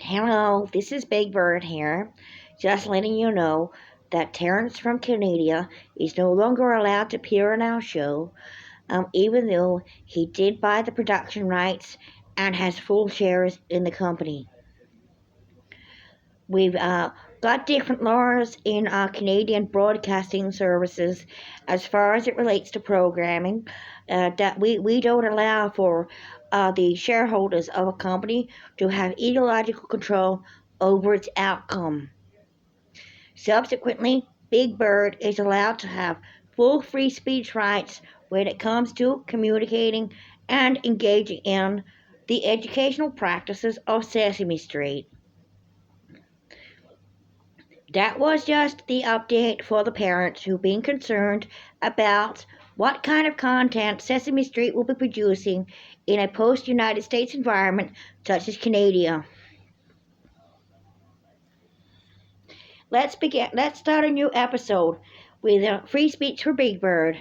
Hello, this is Big Bird here. Just letting you know that Terrance from Canada is no longer allowed to appear on our show, even though he did buy the production rights and has full shares in the company. We've got different laws in our Canadian broadcasting services as far as it relates to programming that we don't allow for the shareholders of a company to have ideological control over its outcome. Subsequently, Big Bird is allowed to have full free speech rights when it comes to communicating and engaging in the educational practices of Sesame Street. That was just the update for the parents who've been concerned about what kind of content Sesame Street will be producing in a post-United States environment such as Canada. Let's start a new episode with free speech for Big Bird.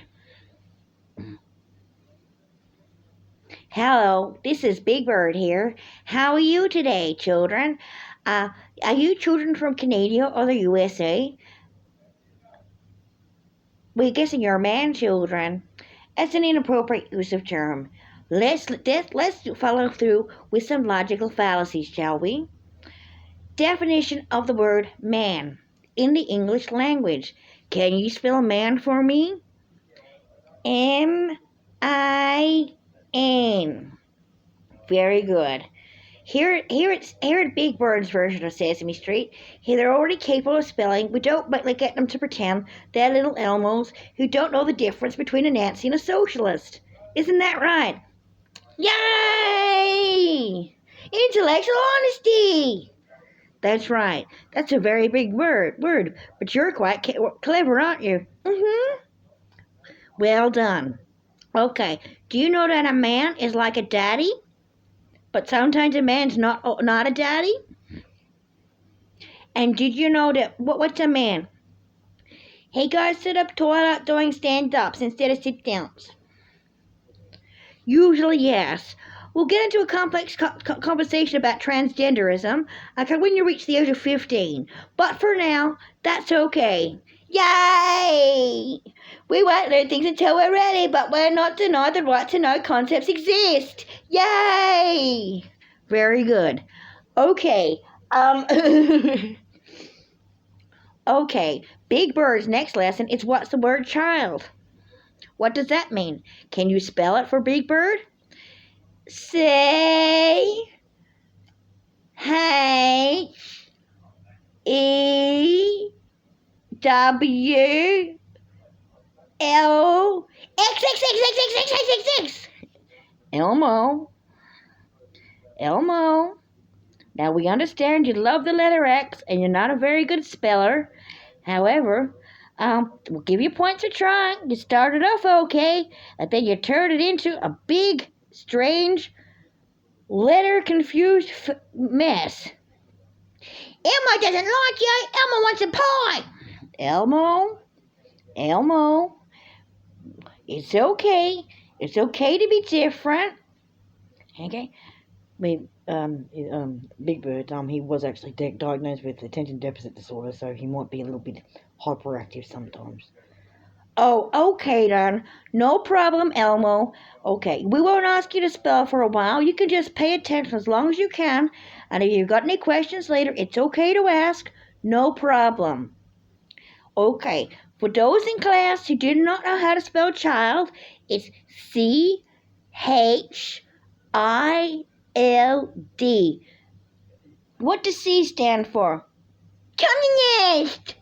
Hello, this is Big Bird here. How are you today, children? Are you children from Canada or the USA? We're guessing you're man children. That's an inappropriate use of term. Let's follow through with some logical fallacies, shall we? Definition of the word man in the English language. Can you spell man for me? M-I-N. Very good. Here at Big Bird's version of Sesame Street, they're already capable of spelling. We don't get them to pretend they're little Elmos who don't know the difference between a Nazi and a socialist. Isn't that right? Yay! Intellectual honesty! That's right. That's a very big word, but you're quite clever, aren't you? Mm-hmm. Well done. Okay, do you know that a man is like a daddy? But sometimes a man's not a daddy? And did you know that, what's a man? He gotta sit up tall doing stand-ups instead of sit-downs. Usually, yes. We'll get into a complex conversation about transgenderism when you reach the age of 15. But for now, that's okay. Yay! We won't learn things until we're ready, but we're not denied the right to know concepts exist. Yay! Very good. Okay. Okay. Big Bird's next lesson is what's the word child? What does that mean? Can you spell it for Big Bird? C H E W L X X X X X X X X X. Elmo. Elmo. Now we understand you love the letter X and you're not a very good speller. However, we'll give you points for trying. You started off okay, and then you turned it into a big, strange, letter-confused mess. Elmo doesn't like you. Elmo wants a pie. Elmo, it's okay. It's okay to be different. Okay? Big Bird, he was actually diagnosed with attention deficit disorder, so he might be a little bit hyperactive sometimes. Oh, okay then. No problem, Elmo. Okay, we won't ask you to spell for a while. You can just pay attention as long as you can. And if you've got any questions later, it's okay to ask. No problem. Okay, for those in class who did not know how to spell child, it's C-H-I-L-D. What does C stand for? Communist!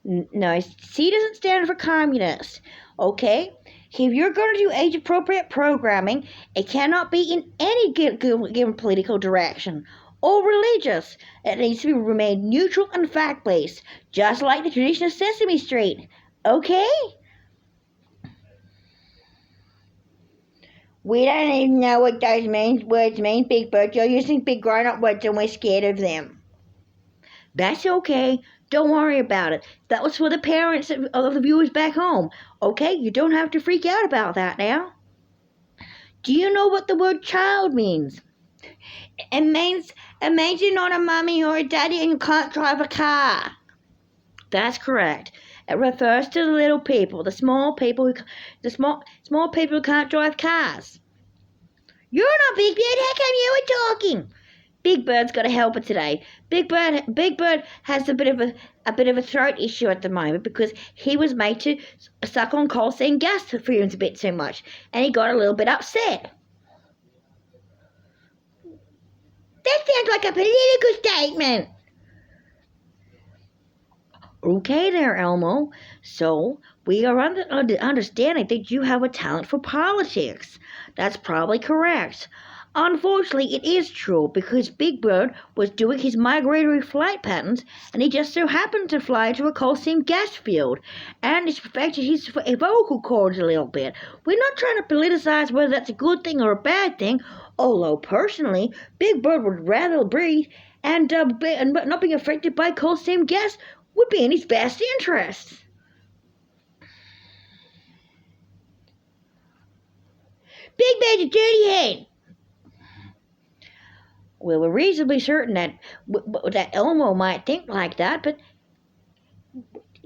No, C doesn't stand for communist. Okay? If you're going to do age-appropriate programming, it cannot be in any given political direction or religious. It needs to remain neutral and fact-based, just like the tradition of Sesame Street. Okay? We don't even know what those words mean, Big Bird. You're using big grown-up words and we're scared of them. That's okay. Don't worry about it. That was for the parents of the viewers back home. Okay? You don't have to freak out about that now. Do you know what the word child means? It means It means you're not a mummy or a daddy and you can't drive a car. That's correct. It refers to the little people, the small people who can't drive cars. You're not Big Bird. How come you were talking? Big Bird's got a helper today. Big Bird has a bit of a throat issue at the moment because he was made to suck on coal seam gas fumes a bit too much, and he got a little bit upset. That sounds like a political statement. Okay there, Elmo. So, we are understanding that you have a talent for politics. That's probably correct. Unfortunately, it is true because Big Bird was doing his migratory flight patterns and he just so happened to fly into a coal seam gas field and it's affected his vocal cords a little bit. We're not trying to politicize whether that's a good thing or a bad thing, although personally, Big Bird would rather breathe and not being affected by coal seam gas would be in his best interest. Big Bird's a dirty head. Well, we're reasonably certain that Elmo might think like that, but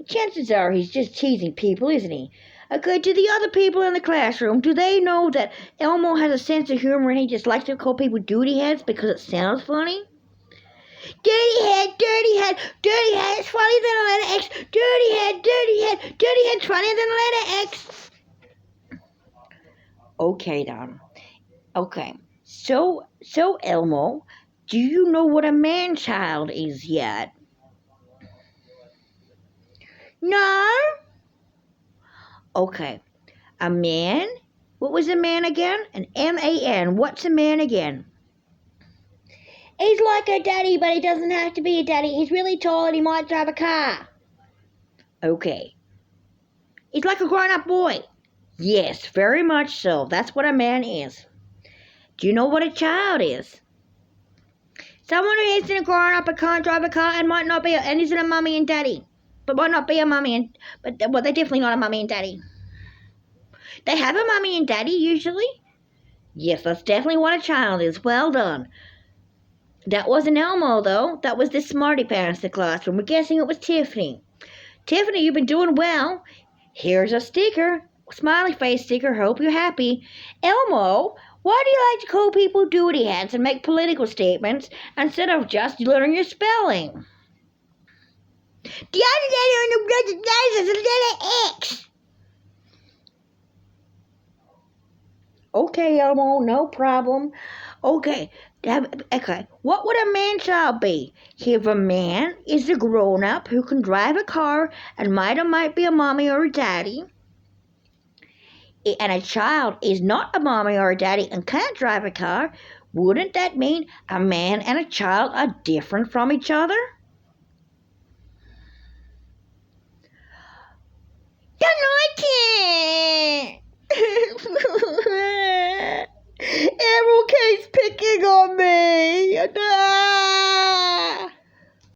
chances are he's just teasing people, isn't he? Okay, to the other people in the classroom, do they know that Elmo has a sense of humor and he just likes to call people duty heads because it sounds funny? Dirty head, dirty head, dirty head, it's funnier than a letter X. Dirty head, dirty head, dirty head's funnier than a letter X. Okay, then. Okay. So Elmo, do you know what a man-child is yet? No? Okay. A man? What was a man again? An M-A-N. What's a man again? He's like a daddy, but he doesn't have to be a daddy. He's really tall and he might drive a car. Okay. He's like a grown-up boy. Yes, very much so. That's what a man is. Do you know what a child is? Someone who isn't a grown-up but can't drive a car and might not be, and isn't a mummy and daddy. But might not be a mummy but they're definitely not a mummy and daddy. They have a mummy and daddy usually. Yes, that's definitely what a child is. Well done. That wasn't Elmo, though. That was the smarty pants in the classroom. We're guessing it was Tiffany. Tiffany, you've been doing well. Here's a sticker. Smiley face sticker. Hope you're happy. Elmo, why do you like to call people duty heads and make political statements instead of just learning your spelling? The other letter on the letter is a letter X. Okay, Elmo, no problem. Okay, what would a man-child be? If a man is a grown-up who can drive a car and might be a mommy or a daddy, and a child is not a mommy or a daddy and can't drive a car, wouldn't that mean a man and a child are different from each other?